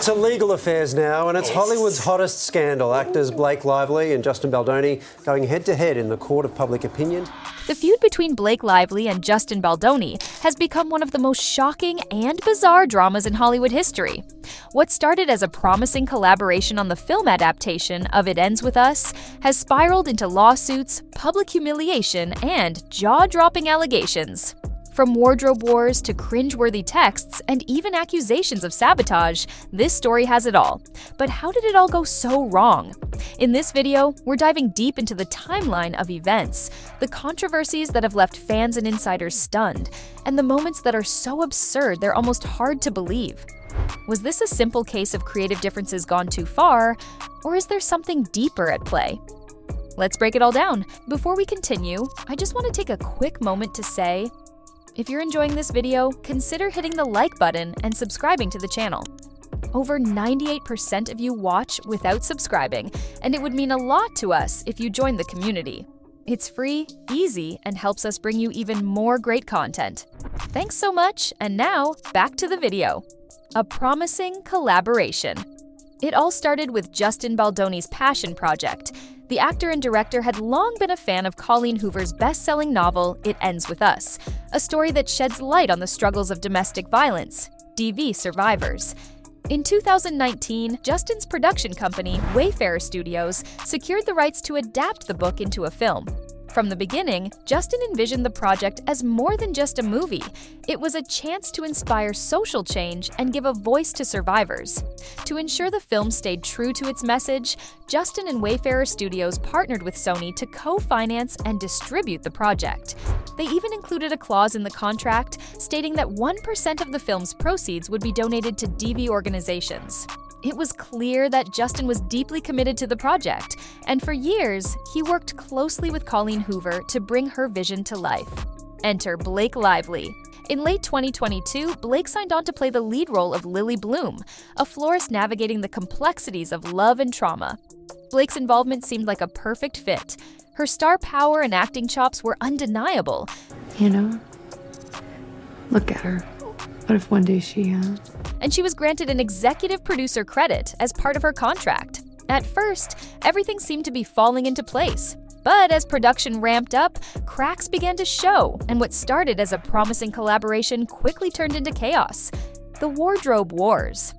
To legal affairs now, and it's Hollywood's hottest scandal. Actors Blake Lively and Justin Baldoni going head-to-head in the court of public opinion. The feud between Blake Lively and Justin Baldoni has become one of the most shocking and bizarre dramas in Hollywood history. What started as a promising collaboration on the film adaptation of It Ends With Us has spiraled into lawsuits, public humiliation, and jaw-dropping allegations. From wardrobe wars to cringe-worthy texts and even accusations of sabotage, this story has it all. But how did it all go so wrong? In this video, we're diving deep into the timeline of events, the controversies that have left fans and insiders stunned, and the moments that are so absurd they're almost hard to believe. Was this a simple case of creative differences gone too far, or is there something deeper at play? Let's break it all down. Before we continue, I just want to take a quick moment to say, if you're enjoying this video, consider hitting the like button and subscribing to the channel. Over 98% of you watch without subscribing, and it would mean a lot to us if you join the community. It's free, easy, and helps us bring you even more great content. Thanks so much, and now, back to the video. A promising collaboration. It all started with Justin Baldoni's passion project. The actor and director had long been a fan of Colleen Hoover's best-selling novel, It Ends With Us, a story that sheds light on the struggles of domestic violence, DV survivors. In 2019, Justin's production company, Wayfarer Studios, secured the rights to adapt the book into a film. From the beginning, Justin envisioned the project as more than just a movie. It was a chance to inspire social change and give a voice to survivors. To ensure the film stayed true to its message, Justin and Wayfarer Studios partnered with Sony to co-finance and distribute the project. They even included a clause in the contract stating that 1% of the film's proceeds would be donated to DV organizations. It was clear that Justin was deeply committed to the project, and for years, he worked closely with Colleen Hoover to bring her vision to life. Enter Blake Lively. In late 2022, Blake signed on to play the lead role of Lily Bloom, a florist navigating the complexities of love and trauma. Blake's involvement seemed like a perfect fit. Her star power and acting chops were undeniable. You know, look at her. What if one day she, And she was granted an executive producer credit as part of her contract. At first, everything seemed to be falling into place. But as production ramped up, cracks began to show, and what started as a promising collaboration quickly turned into chaos. The wardrobe wars.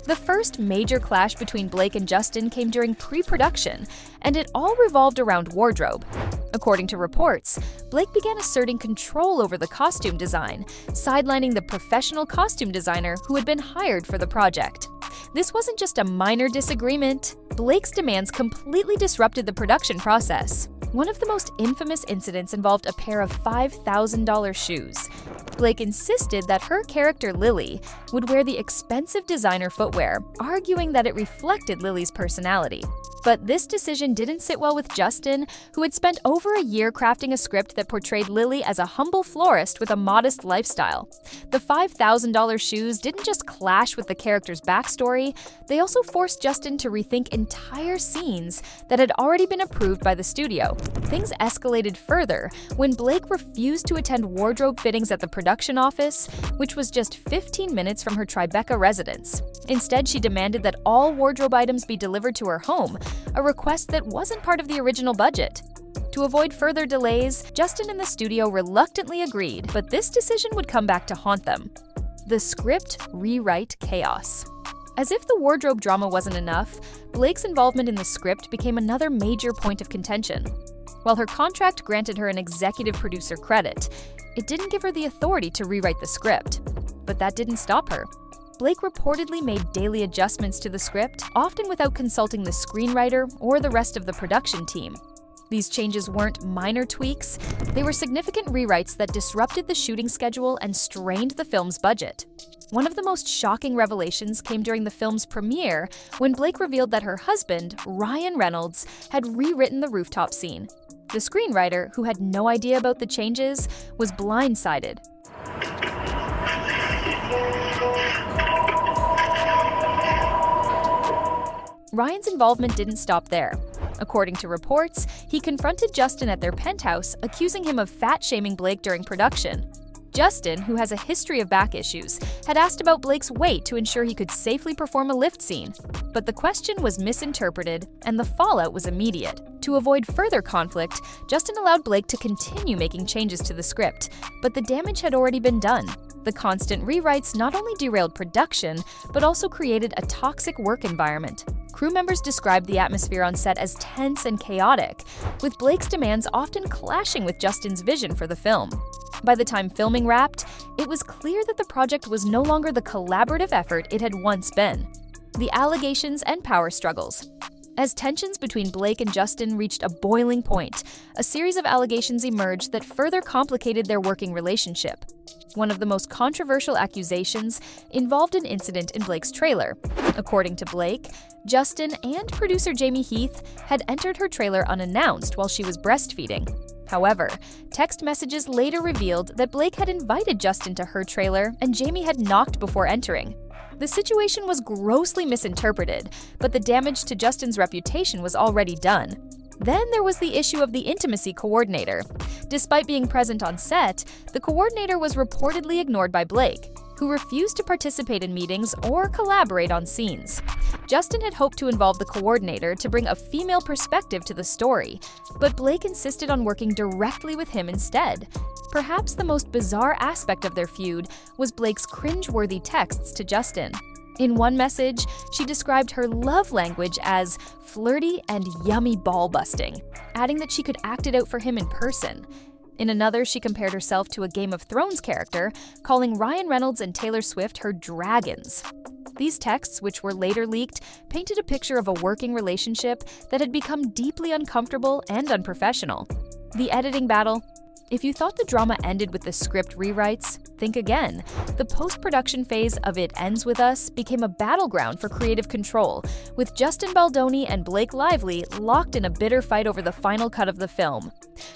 The first major clash between Blake and Justin came during pre-production, and it all revolved around wardrobe. According to reports, Blake began asserting control over the costume design, sidelining the professional costume designer who had been hired for the project. This wasn't just a minor disagreement. Blake's demands completely disrupted the production process. One of the most infamous incidents involved a pair of $5,000 shoes. Blake insisted that her character Lily would wear the expensive designer footwear, arguing that it reflected Lily's personality. But this decision didn't sit well with Justin, who had spent over a year crafting a script that portrayed Lily as a humble florist with a modest lifestyle. The $5,000 shoes didn't just clash with the character's backstory, they also forced Justin to rethink entire scenes that had already been approved by the studio. Things escalated further when Blake refused to attend wardrobe fittings at the production office, which was just 15 minutes from her Tribeca residence. Instead, she demanded that all wardrobe items be delivered to her home, a request that wasn't part of the original budget. To avoid further delays, Justin and the studio reluctantly agreed, but this decision would come back to haunt them. The script rewrite chaos. As if the wardrobe drama wasn't enough, Blake's involvement in the script became another major point of contention. While her contract granted her an executive producer credit, it didn't give her the authority to rewrite the script. But that didn't stop her. Blake reportedly made daily adjustments to the script, often without consulting the screenwriter or the rest of the production team. These changes weren't minor tweaks, they were significant rewrites that disrupted the shooting schedule and strained the film's budget. One of the most shocking revelations came during the film's premiere when Blake revealed that her husband, Reynolds, had rewritten the rooftop scene. The screenwriter, who had no idea about the changes, was blindsided. Ryan's involvement didn't stop there. According to reports, he confronted Justin at their penthouse, accusing him of fat-shaming Blake during production. Justin, who has a history of back issues, had asked about Blake's weight to ensure he could safely perform a lift scene. But the question was misinterpreted, and the fallout was immediate. To avoid further conflict, Justin allowed Blake to continue making changes to the script, but the damage had already been done. The constant rewrites not only derailed production, but also created a toxic work environment. Crew members described the atmosphere on set as tense and chaotic, with Blake's demands often clashing with Justin's vision for the film. By the time filming wrapped, it was clear that the project was no longer the collaborative effort it had once been. The allegations and power struggles. As tensions between Blake and Justin reached a boiling point, a series of allegations emerged that further complicated their working relationship. One of the most controversial accusations involved an incident in Blake's trailer. According to Blake, Justin and producer Jamie Heath had entered her trailer unannounced while she was breastfeeding. However, text messages later revealed that Blake had invited Justin to her trailer and Jamie had knocked before entering. The situation was grossly misinterpreted, but the damage to Justin's reputation was already done. Then there was the issue of the intimacy coordinator. Despite being present on set, the coordinator was reportedly ignored by Blake, who refused to participate in meetings or collaborate on scenes. Justin had hoped to involve the coordinator to bring a female perspective to the story, but Blake insisted on working directly with him instead. Perhaps the most bizarre aspect of their feud was Blake's cringe-worthy texts to Justin. In one message, she described her love language as flirty and yummy ball-busting, adding that she could act it out for him in person. In another, she compared herself to a Game of Thrones character, calling Ryan Reynolds and Taylor Swift her dragons. These texts, which were later leaked, painted a picture of a working relationship that had become deeply uncomfortable and unprofessional. The editing battle. If you thought the drama ended with the script rewrites, think again. The post-production phase of It Ends With Us became a battleground for creative control, with Justin Baldoni and Blake Lively locked in a bitter fight over the final cut of the film.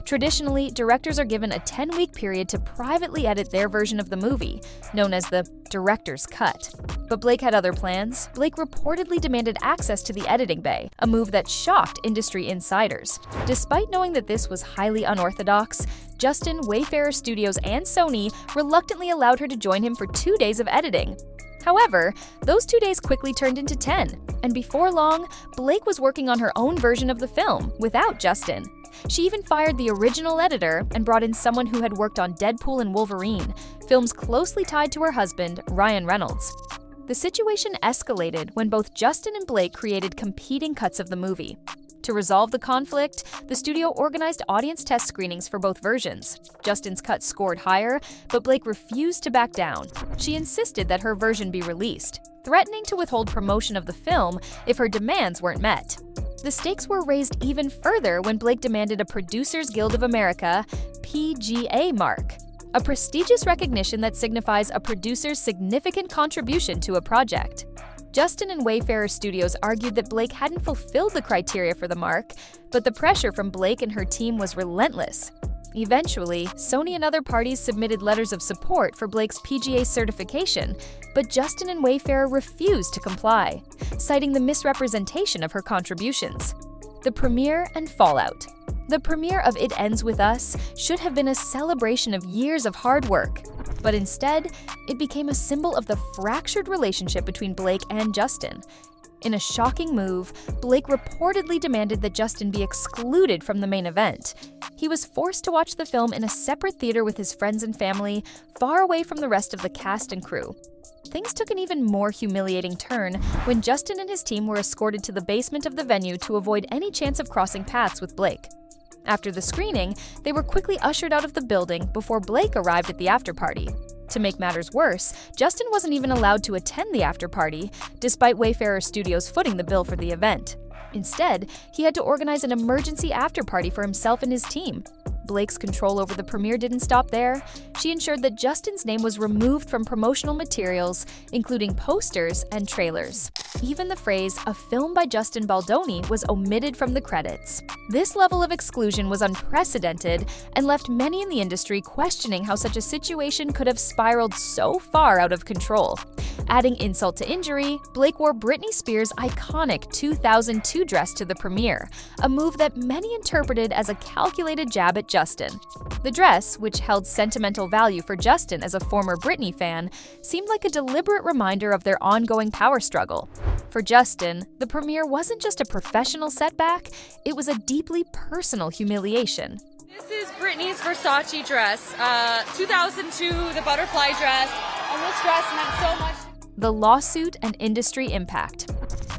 Traditionally, directors are given a 10-week period to privately edit their version of the movie, known as the director's cut. But Blake had other plans. Blake reportedly demanded access to the editing bay, a move that shocked industry insiders. Despite knowing that this was highly unorthodox, Justin, Wayfarer Studios, and Sony reluctantly allowed her to join him for 2 days of editing. However, those 2 days quickly turned into 10, and before long, Blake was working on her own version of the film without Justin. She even fired the original editor and brought in someone who had worked on Deadpool and Wolverine, films closely tied to her husband, Ryan Reynolds. The situation escalated when both Justin and Blake created competing cuts of the movie. To resolve the conflict, the studio organized audience test screenings for both versions. Justin's cut scored higher, but Blake refused to back down. She insisted that her version be released, threatening to withhold promotion of the film if her demands weren't met. The stakes were raised even further when Blake demanded a Producers Guild of America (PGA) mark, a prestigious recognition that signifies a producer's significant contribution to a project. Justin and Wayfarer Studios argued that Blake hadn't fulfilled the criteria for the mark, but the pressure from Blake and her team was relentless. Eventually, Sony and other parties submitted letters of support for Blake's PGA certification, but Justin and Wayfarer refused to comply, citing the misrepresentation of her contributions. The premiere and fallout. The premiere of It Ends With Us should have been a celebration of years of hard work, but instead, it became a symbol of the fractured relationship between Blake and Justin. In a shocking move, Blake reportedly demanded that Justin be excluded from the main event. He was forced to watch the film in a separate theater with his friends and family, far away from the rest of the cast and crew. Things took an even more humiliating turn when Justin and his team were escorted to the basement of the venue to avoid any chance of crossing paths with Blake. After the screening, they were quickly ushered out of the building before Blake arrived at the after-party. To make matters worse, Justin wasn't even allowed to attend the after-party, despite Wayfarer Studios footing the bill for the event. Instead, he had to organize an emergency after-party for himself and his team. Blake's control over the premiere didn't stop there. She ensured that Justin's name was removed from promotional materials, including posters and trailers. Even the phrase, "a film by Justin Baldoni," was omitted from the credits. This level of exclusion was unprecedented and left many in the industry questioning how such a situation could have spiraled so far out of control. Adding insult to injury, Blake wore Britney Spears' iconic 2002 dress to the premiere, a move that many interpreted as a calculated jab at Justin. The dress, which held sentimental value for Justin as a former Britney fan, seemed like a deliberate reminder of their ongoing power struggle. For Justin, the premiere wasn't just a professional setback, it was a deeply personal humiliation. This is Britney's Versace dress, 2002, the butterfly dress, and this dress meant so much. The lawsuit and industry impact.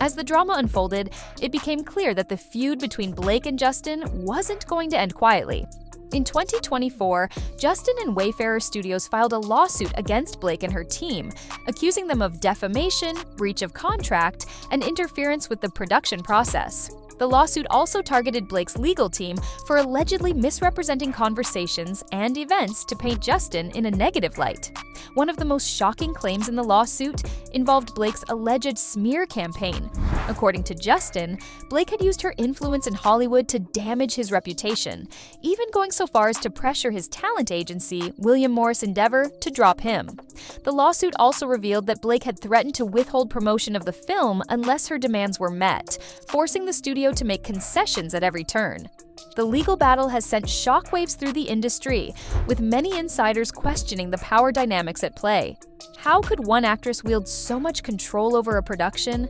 As the drama unfolded, it became clear that the feud between Blake and Justin wasn't going to end quietly. In 2024, Justin and Wayfarer Studios filed a lawsuit against Blake and her team, accusing them of defamation, breach of contract, and interference with the production process. The lawsuit also targeted Blake's legal team for allegedly misrepresenting conversations and events to paint Justin in a negative light. One of the most shocking claims in the lawsuit involved Blake's alleged smear campaign. According to Justin, Blake had used her influence in Hollywood to damage his reputation, even going so far as to pressure his talent agency, William Morris Endeavor, to drop him. The lawsuit also revealed that Blake had threatened to withhold promotion of the film unless her demands were met, forcing the studio to make concessions at every turn. The legal battle has sent shockwaves through the industry, with many insiders questioning the power dynamics at play. How could one actress wield so much control over a production?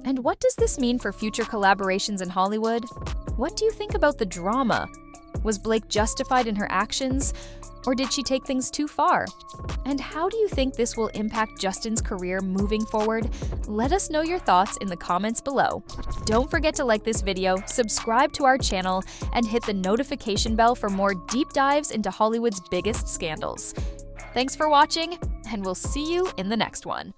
And what does this mean for future collaborations in Hollywood? What do you think about the drama? Was Blake justified in her actions, or did she take things too far? And how do you think this will impact Justin's career moving forward? Let us know your thoughts in the comments below. Don't forget to like this video, subscribe to our channel, and hit the notification bell for more deep dives into Hollywood's biggest scandals. Thanks for watching, and we'll see you in the next one.